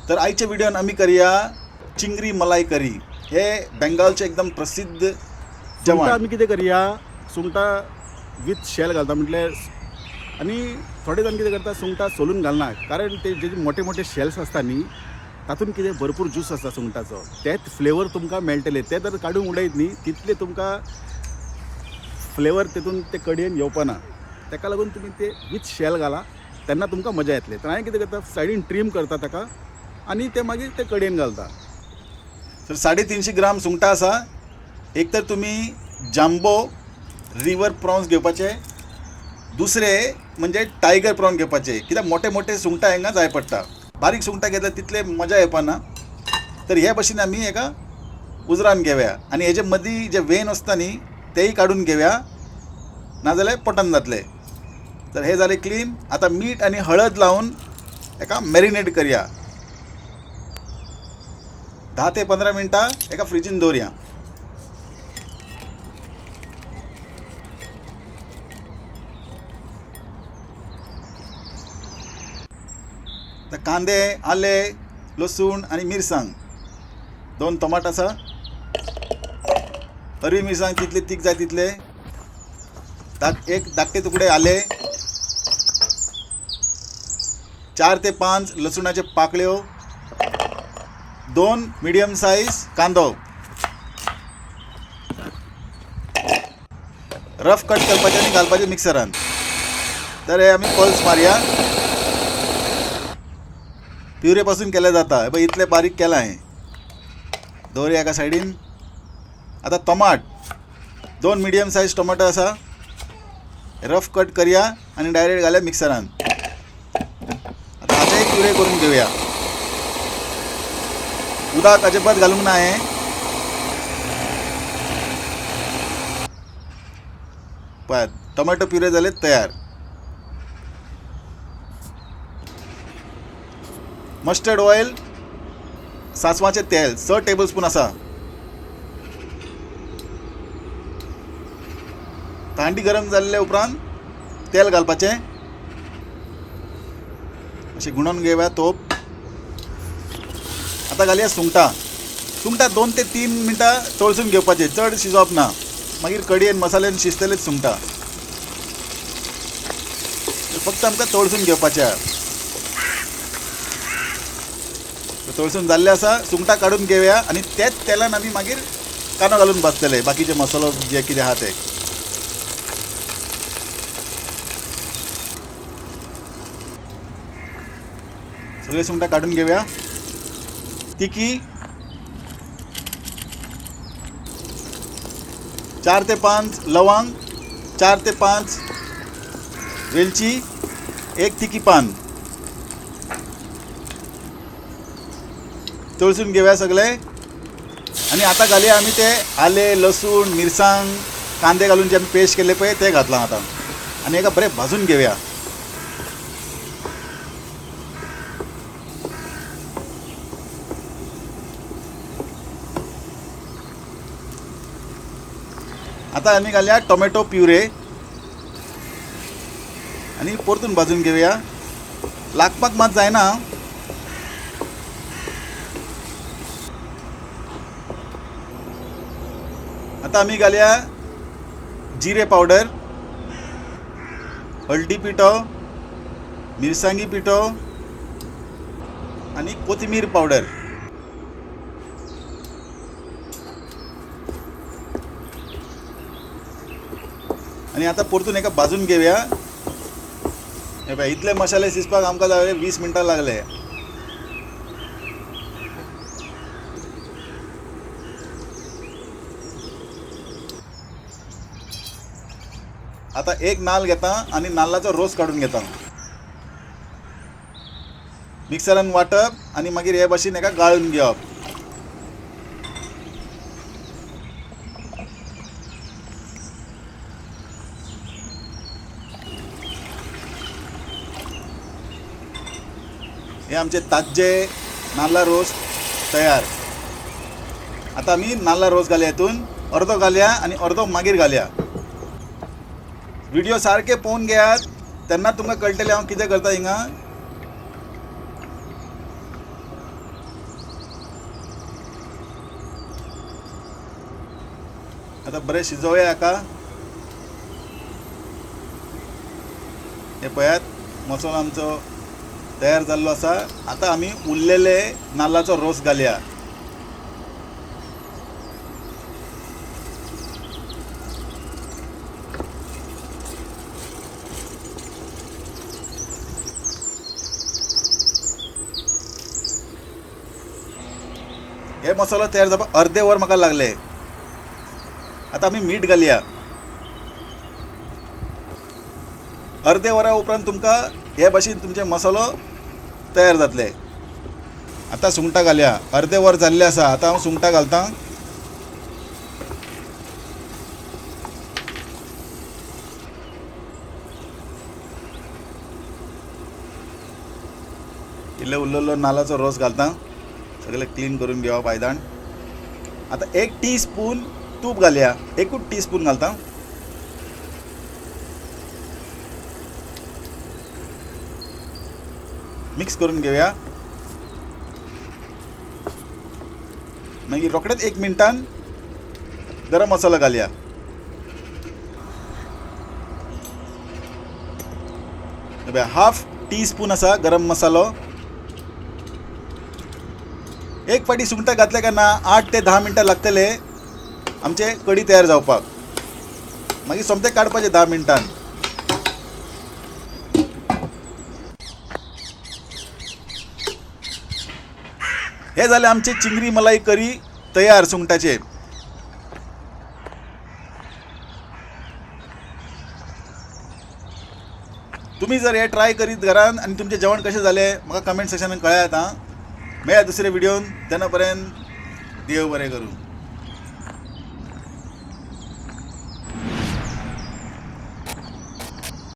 तर आजच्या व्हिडिओन आम्ही करूया चिंगरी मलाई करी. हे बेंगालचे एकदम प्रसिद्ध सुंगटां जेवण. आमी कितें करया, सुंगटां विथ शेल घालता म्हटल्यार. आनी थोडे जाण कितें करता, सुंगटां सोलून घालना, कारण ते जे मोठे मोठे शेल्स आसता न्ही, तातूंत कितें भरपूर ज्यूस आसता सुंगटाचो. तेच फ्लेवर तुमकां मेळटले. ते जर काडून उडयत न्ही, तितले तुमकां फ्लेवर तितून ते कडयेन येवपाना. ताका लागून तुमी ते विथ शेल घाला, तेन्ना तुमकां मजा येतली. तर हांवें कितें करता, सायडीन ट्रीम करता ताका आनी ते मागीर ते कडयेन घालता. तर 350 ग्राम सुंगटां आसा. एक तर तुम्ही जांबो रिवर प्रॉन्स घेवपाचे, दुसरे म्हणजे टायगर प्रॉन घेवपाचे. कित्याक मोठे मोठे सुंगटां हांगा जाय पडटा. बारीक सुंगटां घेतल्यार तितले मजा येवपाना. तर हे भशेन आमी हेका उजरावन घेवया आनी हेजे मदीं जे वेन आसता न्ही तेय काडून घेवया, नाजाल्यार पोटान जातले. तर हे जाले क्लीन. आता मीठ आनी हळद लावन हेका मॅरिनेट करया. 10 ते 15 मिनटां एका फ्रिजीन दवरया. तर कांदे, आले, लसूण आणि मिरसांग, 2 टमाट आसा. हरवी मिरसांग तितले तीख जाय तितले. एक धाकटे तुकडे आले, 4 ते 5 लसुणाचे पाकळ्यो, 2 मिडियम साईज कांदो. रफ कट करपाचे आणि घालपाचे मिक्सरान. तर हे आमी पल्स मारया. प्युरे पासून केले जाता. हे इतले बारीक केला आहे. दवरया एका सायडीन. आता टमाट, 2 मिडियम साईज टोमॅटो आसा. रफ कट करया आणि डायरेक्ट घालया मिक्सरान. आता हाचेय प्युरे करून घेवया. उदक अजिबात घालूंक ना हे. पळय, टोमॅटो प्युरे जाले तयार. मस्टर्ड ऑयल, सासवाचे तेल 6 टेबलस्पून आसा. तांडी गरम जाल्ले उपरांत तेल घालपाचें. अशें गुणोवन घेवया तोप. आता घालया सुंगटां. सुंगटां 2 ते 3 मिनटां तळसून घेवपाचे, चड शिजोवप ना. मागीर कडयेन मसाल्यान शिजतलेच सुंगटां. फक्त आमकां तळसून घेवपाचे. तळसून जाल्ले आसा. सुंगटां काडून घेवया आनी त्याच तेलान आमी मागीर कांदो घालून भाजतले, बाकीचे मसालो जे कितें आहा ते. सगळे सुंगटां काडून घेवया. तिकी 4 ते 5 लवंग, 4 ते 5 वेलची, 1 तिकी पान. तळसून घेवया सगळे. आणि आता घालया आमी ते आले, लसूण, मिरसांग, कांदे घालून जे आमी पेस्ट केले पळय ते घातला आता. आणि एका बरें भाजून घेवया. आता आमी घालया टोमॅटो प्युरे आणि परतून भाजून घेवया. लागपाक मात जायना. आता आमी घालया जिरे पावडर, हळदी पिठो, मिरसांगी पिठो आणि कोथिंबीर पावडर. आणि आता परतून एका भाजून घेवया. हे पळय, इतले मसाले शिजपाक आमकां जाले 20 मिनटां लागले. आता एक नाल घेता आणि नाल्लाचो रोस काढून घेता. मिक्सरान वाटप आणि मागीर हे भाशेन एका गाळून घेवप. हे आमचे ताजे नाल्ला रोस तयार. आता आमी नाल्ला रोस घालया. हितून अर्दो घालया आणि अर्दो मागीर घालया. व्हिडिओ सारखे पळोवन घेयात, तेन्ना तुमकां कळटलें हांव कितें करता हिंगा. आता बरें शिजोवया हाका. हे पळयात मसालो आमचो तयार जाल्लो आसा. आता आमी उरलेले नाल्लाचो रोस घालया. हे मसालो तयार जावपाक अर्दे वर म्हाका लागले. आता आमी मीठ घालया. अर्दे वरा उपरांत तुमकां हे भाशेन तुमचे मसालो तयार जातले. आता सुंगटां घालया. अर्दे वर जाल्ले आसा. आता हांव सुंगटां घालतां. इल्लो उरलेलो नाल्लाचो रोस घालतां. सगळें क्लीन करून घेवप आयदण. आता 1 टीस्पून तूप घालया. 1 टीस्पून घालतां. मिक्स करून घेवया. मागीर रोखडेच 1 मिनटान गरम मसालो घालया. हाफ टीस्पून आसा गरम मसालो. एक फाटी सुंगटां घातले काय ना 8 ते 10 मिनटां लागतले आमचे कडी तयार जावपाक. मागीर सोमतें काडपाचें 10 मिनटान. हे जाले आमचे चिंगरी मलाई करी तयार सुंगटाचे. तुम्ही जर हे ट्राय करीत घरान आणि तुमचे जेवण कशें जालें म्हाका कमेंट सेक्शनान कळयात. मेळया दुसरे व्हिडिओन. तेन्ना पर्यंत देव बरें करूं.